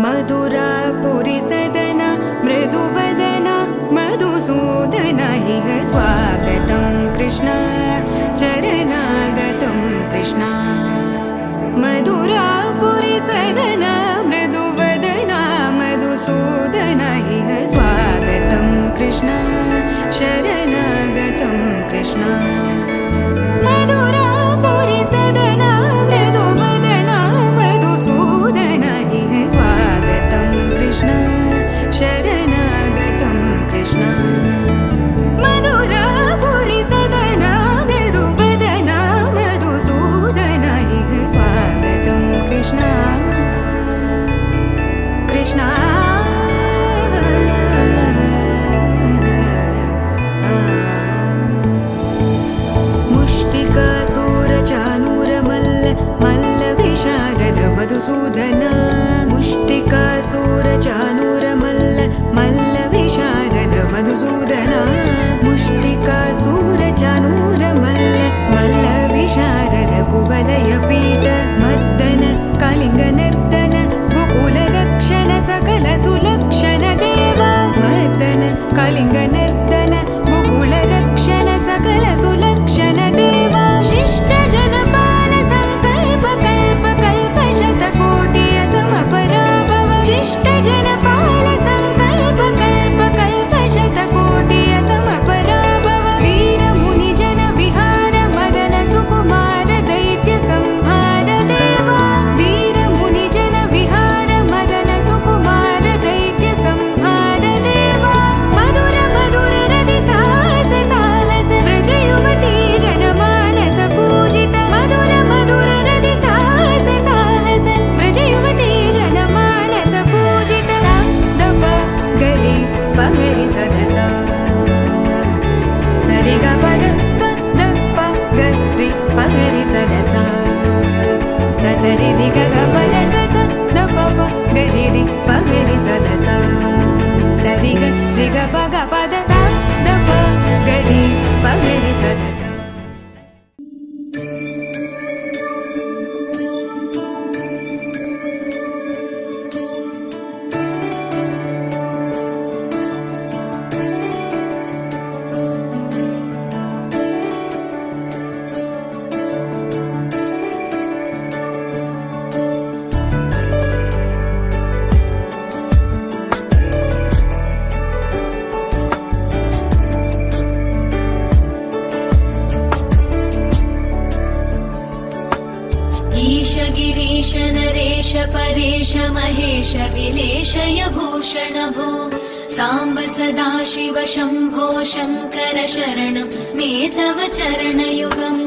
मधुरापुरी सदना मृदुवदना मधुसूदना इह स्वागतं कृष्ण चरणागतं कृष्ण। मधुरापुरी सदना मृदुवदना मधुसूदना इह स्वागतं कृष्ण शरणागतं कृष्ण। मधुरापुरी सदना मृदुवदना मधुसूदना इह स्वागतं कृष्ण शरणागतं कृष्ण। मधुरापुरी सदना मृदुवदना मधुसूदना इह स्वागतं कृष्ण कृष्ण। मुष्टिकासूरचानूरमल्ल मल्लविशारद मधुसूदना मुष्टिकासूरचानूरमल्ल मल्लविशारद मधुसूदना मुष्टिकासूरचानूरमल्ल मल्लविशारद कुवलयपीठ मर्दन कलिङ्गनर्दन गोकुलरक्षण सकल सुलक्षण देवा मर्दन कलिङ्गनर्दन गोकुलरक्षण सकल सुलक्षण देवा शिष्ट जनपाल संकल्प कल्प कल्प शतकोटि असमपराभव शिष्ट जनपाल संकल्प कल्प कल्प शतकोटि असमपराभव धीर मुनि जन विहार मदन सुकुमार दैत्य संहार देवा धीर मुनि जन विहार मदन सुकुमार दैत्य संहार देवा मधुर मधुर रति साहस साहस व्रज युवती जनमानस पूजित मधुर मधुर रति साहस साहस व्रज युवती जनमानस पूजित दप गरि पगरि सदसा सरि ग पद स द प गरि पगरि सदसा स सरि रि ग ग पद स स द प प गरि रि पगरि सदसा सरि ग रि ग प ग पद स द प गरि पगरि सदसा। ईश गिरीश नरेश परेश महेश विलेशय भूषण भो साम्ब सदाशिव शम्भो शङ्कर शरणं मे तव चरणयुगम्।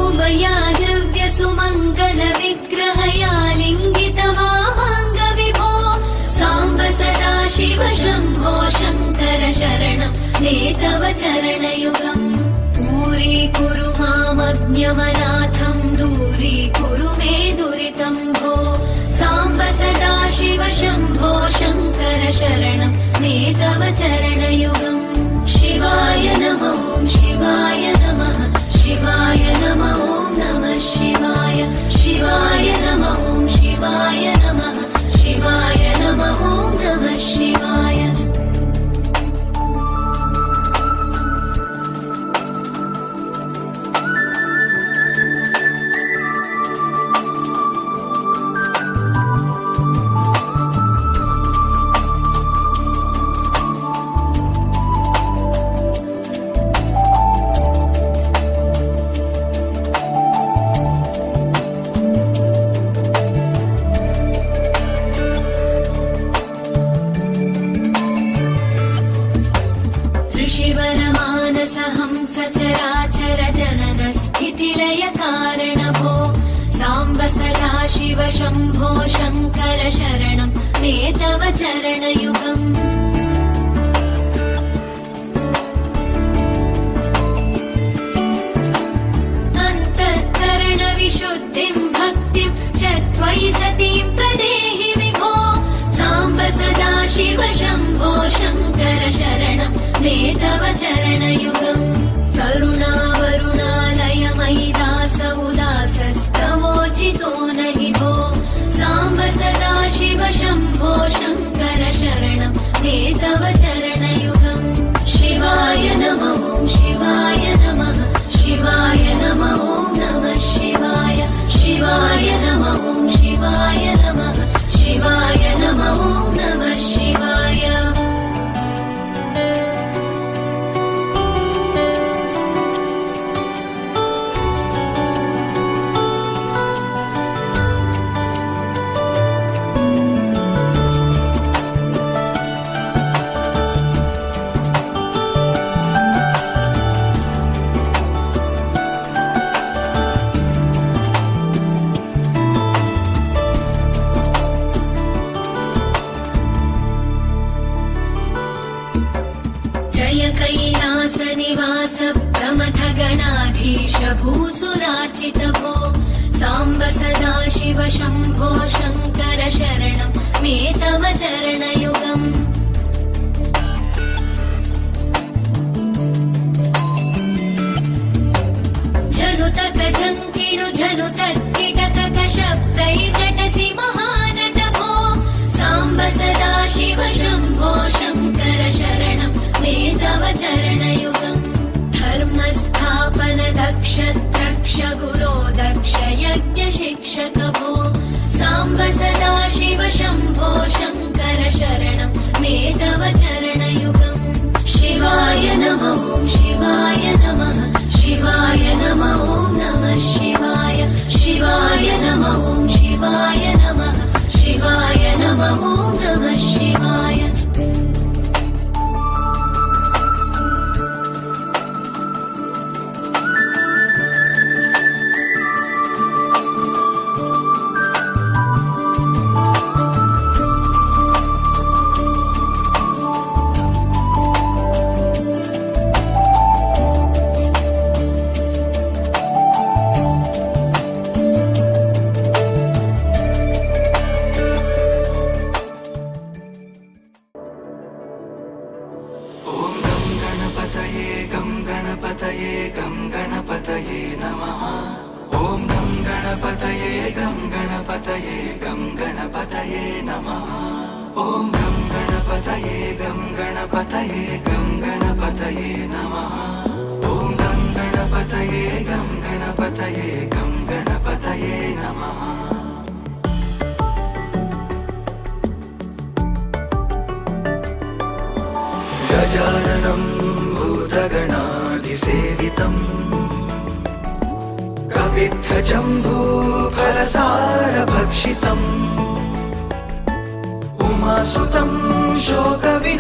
उमया दिव्य सुमङ्गल विग्रहया लिङ्गित वामाङ्ग विभो साम्ब सदाशिव शम्भो शङ्कर शरणं मे तव चरणयुगम्। दूरीकुरु मामज्ञमनाथं दूरीकुरु मे दुरितं भो साम्ब सदाशिव शम्भो शङ्कर शरणं मे तव चरणयुगम्। शिवाय नमः शिवाय नमः शिवाय नमः नमः शिवाय शिवाय नमः शिवाय नमः शिवाय नमः नमः शिवाय। सचराचर जनन स्थितिलय कारण भो साम्ब सदाशिव शम्भो शङ्कर शरणं मे तव चरणयुगम्। अन्तःकरण विशुद्धिं भक्तिं च त्वयि सतीं प्रदेहि विभो साम्ब सदाशिव शम्भो शङ्कर शिवाय नमः ॐ नमः शिवाय शिवाय नमः ॐ शिवाय नमः शिवाय नमः ॐ नमः शिवाय कैलासनिवास प्रमथगणाधीश भूसुरार्चित भो साम्ब सदा शिव शम्भो शङ्कर शरणं मे तव चरणयुगम् झनुतक झङ्किणु झनुतक्किटतक शब्दैर्नटसि महानट भो साम्ब सदा शिव शम्भो शङ्कर शरणं मे तव चरणयुगम् धर्मस्थापन दक्ष द्रक्ष गुरो दक्ष यज्ञ शिक्षक भो साम्ब सदा शिव शम्भो शङ्कर शरणं मे तव चरणयुगम् शिवाय नमः ॐ शिवाय नमः शिवाय नमः ॐ नमः शिवाय शिवाय नमः ॐ शिवाय नमः शिवाय नमः ॐ नमः शिवाय गजाननं भूतगणाधिसेवितम् कपित्थजम्बूफलसारभक्षितम् उमासुतं शोकविनाशकारणम्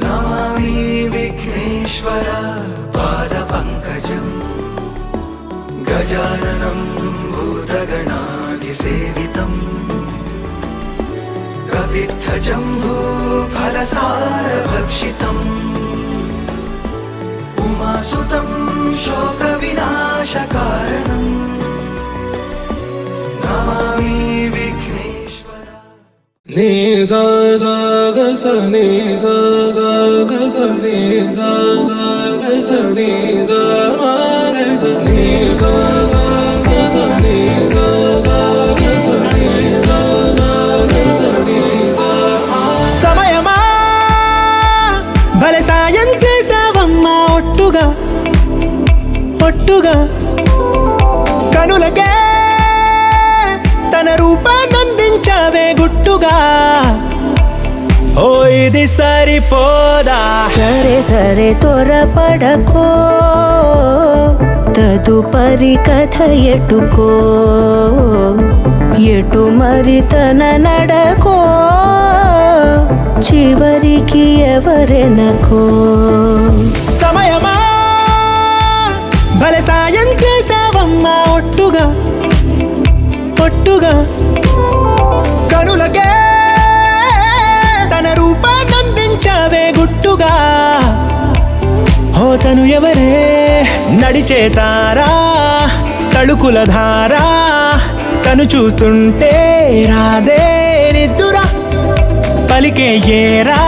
नमामि विघ्नेश्वर पादपङ्कजम् गजाननं भूतगणाधिसेवितम् कपित्थजम्बूफलसारभक्षितम् उमासुतं शोकविनाशकारणम् नमामि विघ्नेश्वर नि सा सा ग स नि सा सा ग स नि सा सा ग स नि सा मा ग स नि सा सा ग स नि सा सा ग स नि सा सा ग स नि सा సమయమా భలే సాయం చేసావమ్మా ఒట్టుగా ఒట్టుగా కనులకే తన రూపాన్నందించావే గుట్టుగా ఓ ఇది సరిపోదా సరే సరే త్వరపడకో తదుపరి కథ ఎటుకో ఎటు మరి తన నడకో చివరికి ఎవరెనకో సమయమా భలే సాయం చేసావమ్మా ఒట్టుగా ఒట్టుగా కనులకే తన రూపాన్నందించావే గుట్టుగా ఓ తను ఎవరే నడిచే తారా తళుకుల ధారా తను చూస్తుంటే రాదే నిద్దురా పలికే ఏరా